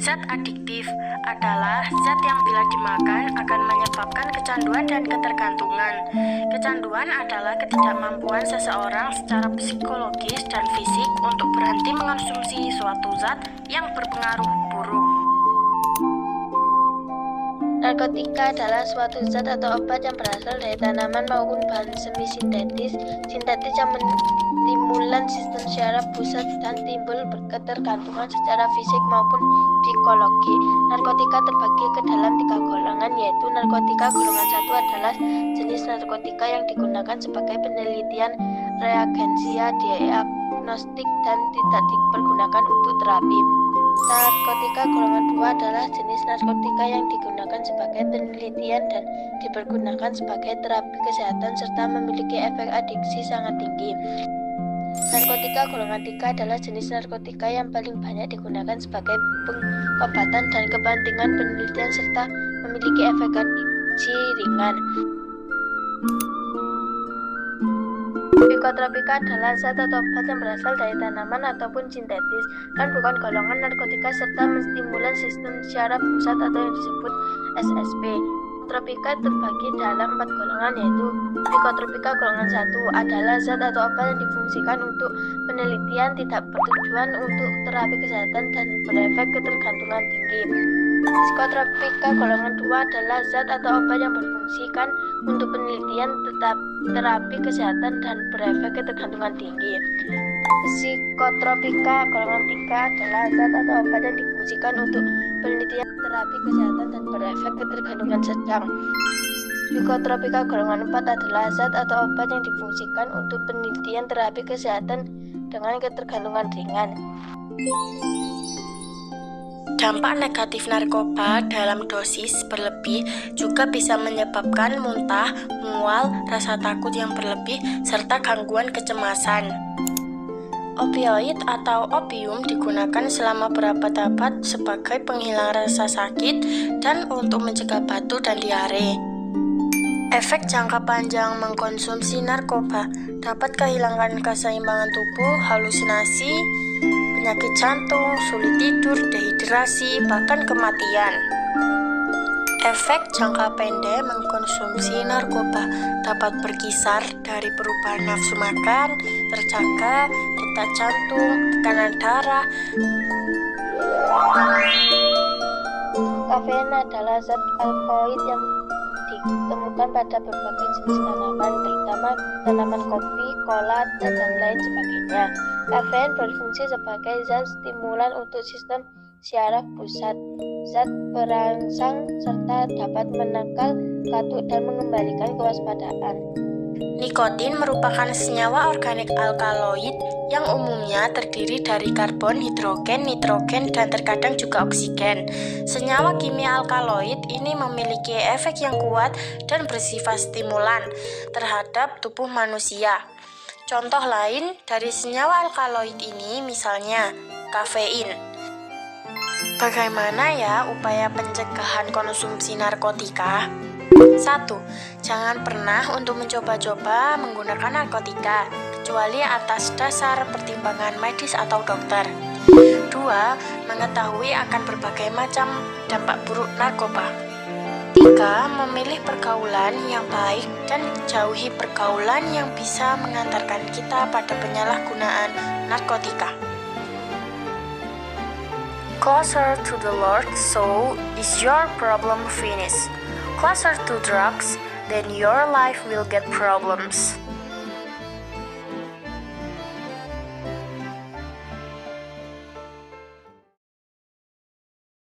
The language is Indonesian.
Zat adiktif adalah zat yang bila dimakan akan menyebabkan kecanduan dan ketergantungan. Kecanduan adalah ketidakmampuan seseorang secara psikologis dan fisik untuk berhenti mengonsumsi suatu zat yang berpengaruh buruk. Narkotika adalah suatu zat atau obat yang berasal dari tanaman maupun bahan semi-sintetis yang menstimulus sistem syaraf pusat dan timbul ketergantungan secara fisik maupun psikologi. Narkotika terbagi ke dalam 3 golongan, yaitu narkotika golongan 1 adalah jenis narkotika yang digunakan sebagai penelitian, reagensia, diagnostik, dan tidak dipergunakan untuk terapi. Narkotika golongan 2 adalah jenis narkotika yang digunakan sebagai penelitian dan dipergunakan sebagai terapi kesehatan serta memiliki efek adiksi sangat tinggi. Narkotika golongan 3 adalah jenis narkotika yang paling banyak digunakan sebagai pengobatan dan kepentingan penelitian serta memiliki efek adiksi ringan. Psikotropika adalah zat atau obat yang berasal dari tanaman ataupun sintetis dan bukan golongan narkotika serta menstimulus sistem syaraf pusat atau yang disebut SSP. Psikotropika terbagi dalam 4 golongan, yaitu psikotropika golongan 1 adalah zat atau obat yang difungsikan untuk penelitian, tidak bertujuan untuk terapi kesehatan dan berefek ketergantungan tinggi. Psikotropika golongan 2 adalah zat atau obat yang berfungsikan untuk penelitian, terapi kesehatan dan berefek ketergantungan tinggi. Psikotropika golongan 3 adalah zat atau obat yang difungsikan untuk penelitian, terapi kesehatan dan berefek ketergantungan sedang. Psikotropika golongan 4 adalah zat atau obat yang difungsikan untuk penelitian, terapi kesehatan dengan ketergantungan ringan. Dampak negatif narkoba dalam dosis berlebih juga bisa menyebabkan muntah, mual, rasa takut yang berlebih, serta gangguan kecemasan. Opioid atau opium digunakan selama berabad-abad sebagai penghilang rasa sakit dan untuk mencegah batuk dan diare. Efek jangka panjang mengkonsumsi narkoba dapat kehilangan keseimbangan tubuh, halusinasi, penyakit jantung, sulit tidur, dehidrasi, bahkan kematian. Efek jangka pendek mengkonsumsi narkoba dapat berkisar dari perubahan nafsu makan, terjaga, detak jantung, tekanan darah. Kafein adalah zat alkaloid yang ditemukan pada berbagai jenis tanaman, terutama tanaman kopi, kola, dan lain sebagainya. Kafein berfungsi sebagai zat stimulan untuk sistem syaraf pusat, zat perangsang, serta dapat menangkal kantuk dan mengembalikan kewaspadaan. Nikotin merupakan senyawa organik alkaloid yang umumnya terdiri dari karbon, hidrogen, nitrogen, dan terkadang juga oksigen. Senyawa kimia alkaloid ini memiliki efek yang kuat dan bersifat stimulan terhadap tubuh manusia. Contoh lain dari senyawa alkaloid ini misalnya kafein. Bagaimana ya upaya pencegahan konsumsi narkotika? 1. Jangan pernah untuk mencoba-coba menggunakan narkotika, kecuali atas dasar pertimbangan medis atau dokter. 2. Mengetahui akan berbagai macam dampak buruk narkoba. 3. Memilih pergaulan yang baik dan jauhi pergaulan yang bisa mengantarkan kita pada penyalahgunaan narkotika. Closer to the Lord, so is your problem finished. Closer to drugs, then your life will get problems.